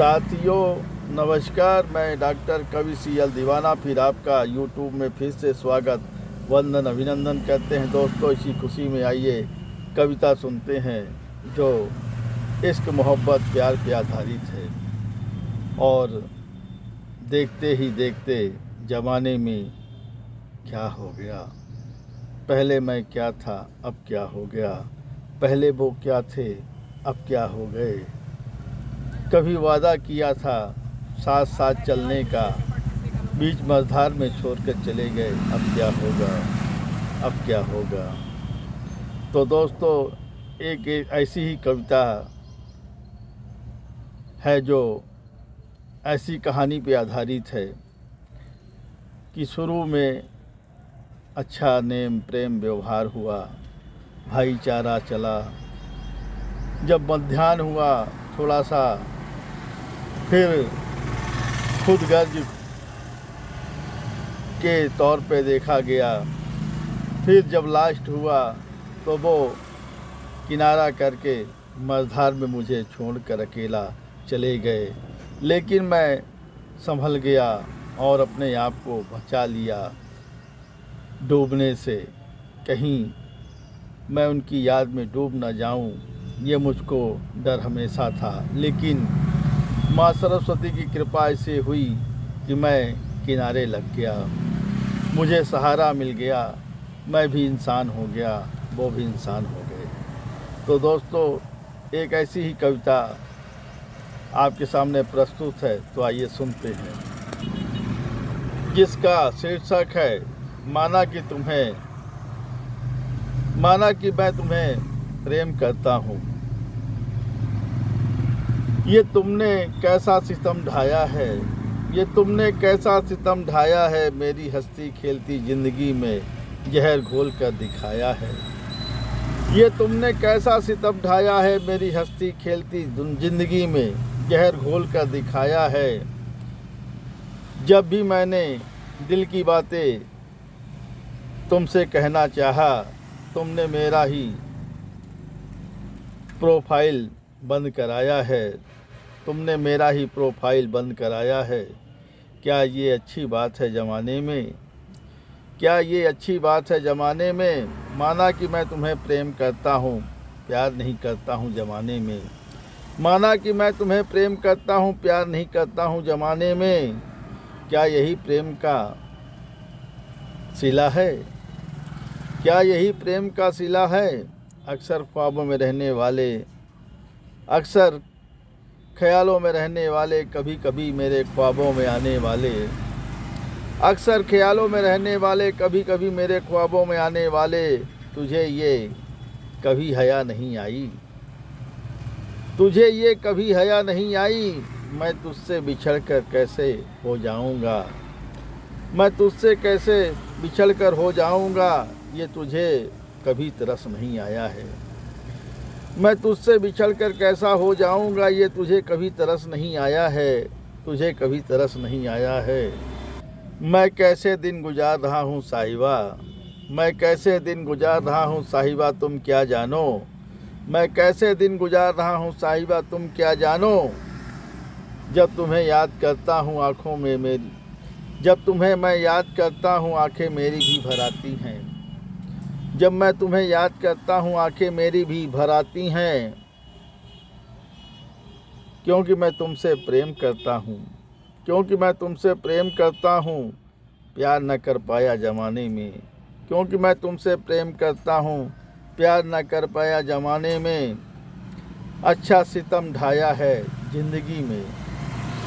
साथियों नमस्कार, मैं डॉक्टर कवि CL दीवाना फिर आपका यूट्यूब में फिर से स्वागत वंदन अभिनंदन करते हैं। दोस्तों, इसी खुशी में आइए कविता सुनते हैं जो इश्क मोहब्बत प्यार पे आधारित है। और देखते ही देखते ज़माने में क्या हो गया, पहले मैं क्या था अब क्या हो गया, पहले वो क्या थे अब क्या हो गए। कभी वादा किया था साथ साथ चलने का, बीच मझधार में छोड़कर चले गए, अब क्या होगा अब क्या होगा। तो दोस्तों, एक ऐसी ही कविता है जो ऐसी कहानी पे आधारित है कि शुरू में अच्छा नेम प्रेम व्यवहार हुआ, भाईचारा चला। जब मध्याह्न हुआ थोड़ा सा फिर खुदगर्ज के तौर पे देखा गया। फिर जब लास्ट हुआ तो वो किनारा करके मझधार में मुझे छोड़कर अकेला चले गए। लेकिन मैं संभल गया और अपने आप को बचा लिया डूबने से। कहीं मैं उनकी याद में डूब न जाऊं, ये मुझको डर हमेशा था। लेकिन माँ सरस्वती की कृपा ऐसे हुई कि मैं किनारे लग गया, मुझे सहारा मिल गया, मैं भी इंसान हो गया, वो भी इंसान हो गए। तो दोस्तों, एक ऐसी ही कविता आपके सामने प्रस्तुत है, तो आइए सुनते हैं, जिसका शीर्षक है माना कि मैं तुम्हें प्रेम करता हूँ। ये तुमने कैसा सितम ढाया है, ये तुमने कैसा सितम ढाया है, मेरी हंसती खेलती ज़िंदगी में जहर घोल कर दिखाया है। ये तुमने कैसा सितम ढाया है, मेरी हंसती खेलती ज़िंदगी में जहर घोल कर दिखाया है। जब भी मैंने दिल की बातें तुमसे कहना चाहा, तुमने मेरा ही प्रोफाइल बंद कराया है, तुमने मेरा ही प्रोफाइल बंद कराया है। क्या ये अच्छी बात है ज़माने में, क्या ये अच्छी बात है ज़माने में। माना कि मैं तुम्हें प्रेम करता हूँ, प्यार नहीं करता हूँ ज़माने में। माना कि मैं तुम्हें प्रेम करता हूँ, प्यार नहीं करता हूँ ज़माने में। क्या यही प्रेम का सिला है, क्या यही प्रेम का सिला है। अक्सर ख्वाबों में रहने वाले, अक्सर ख्यालों में रहने वाले, कभी कभी मेरे ख्वाबों में आने वाले। अक्सर ख्यालों में रहने वाले, कभी कभी मेरे ख्वाबों में आने वाले। तुझे ये कभी हया नहीं आई, तुझे ये कभी हया नहीं आई। मैं तुझसे बिछड़ कर कैसे हो जाऊंगा, मैं तुझसे कैसे बिछड़ कर हो जाऊंगा। ये तुझे कभी तरस नहीं आया है, मैं तुझसे बिछड़ कर कैसा हो जाऊंगा। ये तुझे कभी तरस नहीं आया है, तुझे कभी तरस नहीं आया है। मैं कैसे दिन गुजार रहा हूँ साहिबा, मैं कैसे दिन गुजार रहा हूँ साहिबा, तुम क्या जानो। मैं कैसे दिन गुजार रहा हूँ साहिबा, तुम क्या जानो। जब तुम्हें याद करता हूँ आँखों में मेरी, जब तुम्हें मैं याद करता हूँ आँखें मेरी भी भर आती हैं। जब मैं तुम्हें याद करता हूँ आँखें मेरी भी भर आती हैं। क्योंकि मैं तुमसे प्रेम करता हूँ, क्योंकि मैं तुमसे प्रेम करता हूँ, प्यार न कर पाया ज़माने में। क्योंकि मैं तुमसे प्रेम करता हूँ, प्यार न कर पाया ज़माने में। अच्छा सितम ढाया है ज़िंदगी में,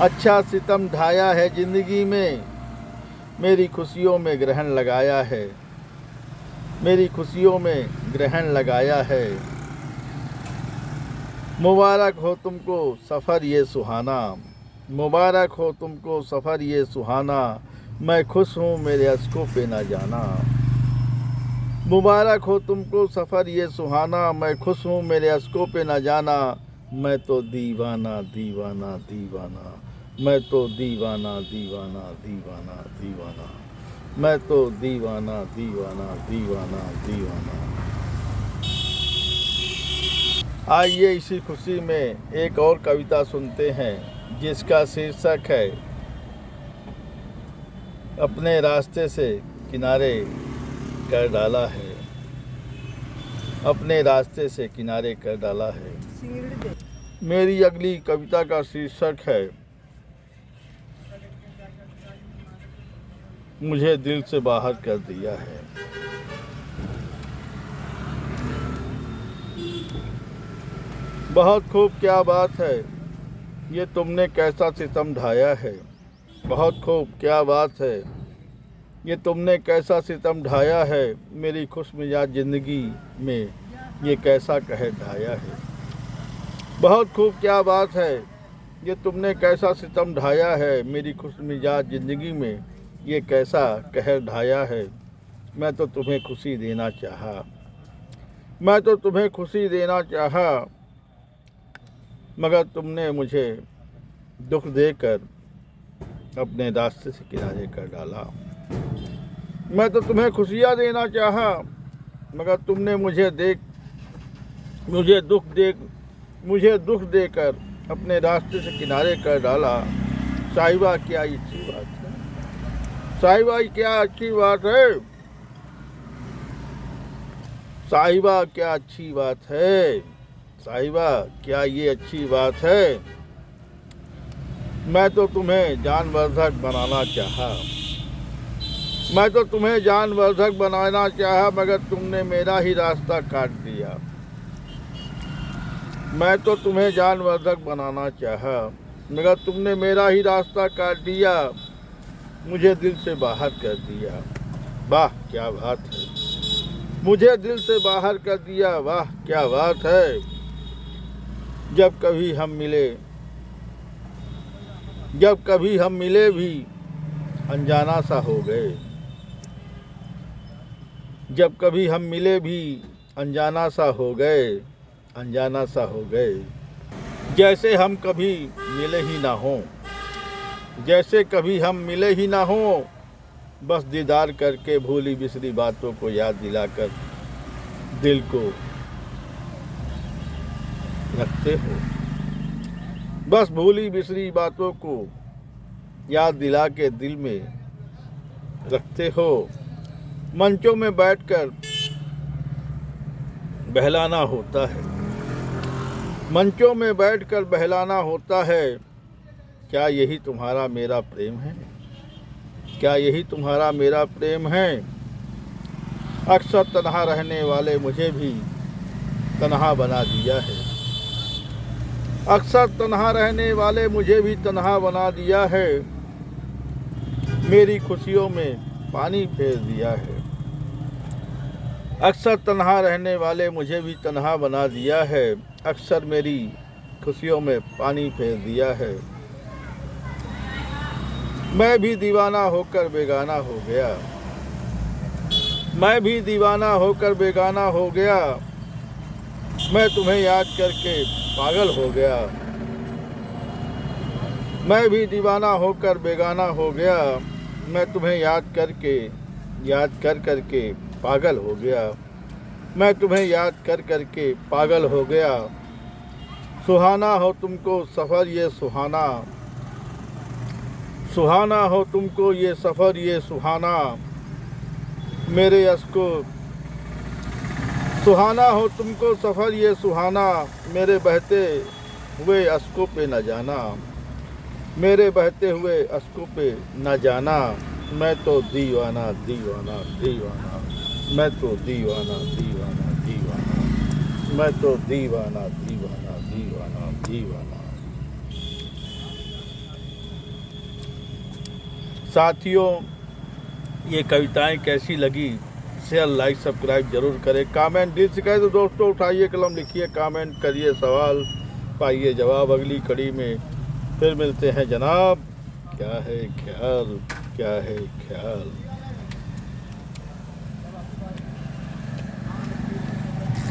अच्छा सितम ढाया है ज़िंदगी में। मेरी खुशियों में ग्रहण लगाया है, मेरी खुशियों में ग्रहण लगाया है। मुबारक हो तुमको सफ़र ये सुहाना, मुबारक हो तुमको सफ़र ये सुहाना। मैं खुश हूँ मेरे अश्कों पे न जाना, मुबारक हो तुमको सफ़र ये सुहाना। मैं खुश हूँ मेरे अश्कों पे न जाना। मैं तो दीवाना दीवाना दीवाना, मैं तो दीवाना दीवाना दीवाना दीवाना, मैं तो दीवाना दीवाना दीवाना दीवाना। आइए इसी खुशी में एक और कविता सुनते हैं जिसका शीर्षक है अपने रास्ते से किनारे कर डाला है, अपने रास्ते से किनारे कर डाला है। मेरी अगली कविता का शीर्षक है मुझे दिल से बाहर कर दिया है। बहुत खूब क्या बात है, ये तुमने कैसा सितम ढाया है। बहुत खूब क्या बात है, ये तुमने कैसा सितम ढाया है। मेरी खुशमिजाज ज़िंदगी में ये कैसा कहर ढाया है। बहुत खूब क्या बात है, ये तुमने कैसा सितम ढाया है। मेरी खुशमिजाज ज़िंदगी में ये कैसा कहर ढाया है। मैं तो तुम्हें खुशी देना चाहा, मैं तो तुम्हें खुशी देना चाहा, मगर तुमने मुझे दुख देकर अपने रास्ते से किनारे कर डाला। मैं तो तुम्हें खुशियाँ देना चाहा, मगर तुमने मुझे दुख देकर अपने रास्ते से किनारे कर डाला। साहिबा क्या अच्छी बात है, साहिबा क्या अच्छी बात है, साहिबा क्या अच्छी बात है, साहिबा क्या ये अच्छी बात है। मैं तो तुम्हें जानवर्धक बनाना चाहा, मैं तो तुम्हें जानवर्धक बनाना चाहा, मगर तुमने मेरा ही रास्ता काट दिया। मैं तो तुम्हें जानवर्धक बनाना चाहा, मगर तुमने मेरा ही रास्ता काट दिया। मुझे दिल से बाहर कर दिया, वाह क्या बात है। मुझे दिल से बाहर कर दिया, वाह क्या बात है। जब कभी हम मिले भी अनजाना सा हो गए। जब कभी हम मिले भी अनजाना सा हो गए, अनजाना सा हो गए। जैसे हम कभी मिले ही ना हों, जैसे कभी हम मिले ही ना हों। बस दीदार करके भूली बिसरी बातों को याद दिलाकर दिल को रखते हो। बस भूली बिसरी बातों को याद दिला के दिल में रखते हो। मंचों में बैठकर बहलाना होता है, मंचों में बैठकर बहलाना होता है। क्या यही तुम्हारा मेरा प्रेम है, क्या यही तुम्हारा मेरा प्रेम है। अक्सर तन्हा रहने वाले मुझे भी तन्हा बना दिया है। अक्सर तन्हा रहने वाले मुझे भी तन्हा बना दिया है। मेरी खुशियों में पानी फेर दिया है। अक्सर तन्हा रहने वाले मुझे भी तन्हा बना दिया है। अक्सर मेरी खुशियों में पानी फेर दिया है। मैं भी दीवाना होकर बेगाना हो गया, मैं भी दीवाना होकर बेगाना हो गया। मैं तुम्हें याद करके पागल हो गया। मैं भी दीवाना होकर बेगाना हो गया। मैं तुम्हें याद कर करके पागल हो गया। मैं तुम्हें याद कर करके पागल हो गया। सुहाना हो तुमको सफ़र ये सुहाना, सुहाना हो तुमको ये सफ़र ये सुहाना। मेरे अश्कों सुहाना हो तुमको सफ़र ये सुहाना। मेरे बहते हुए अश्कों पे न जाना, मेरे बहते हुए अश्कों पे न जाना। मैं तो दीवाना दीवाना दीवाना, मैं तो दीवाना दीवाना दीवाना, मैं तो दीवाना दीवाना दीवाना दीवाना। साथियों, ये कविताएं कैसी लगी शेयर लाइक सब्सक्राइब जरूर करें। कमेंट दिल से कहे तो दोस्तों उठाइए कलम लिखिए, कमेंट करिए, सवाल पाइए जवाब। अगली कड़ी में फिर मिलते हैं जनाब। क्या है ख्याल, क्या है ख्याल।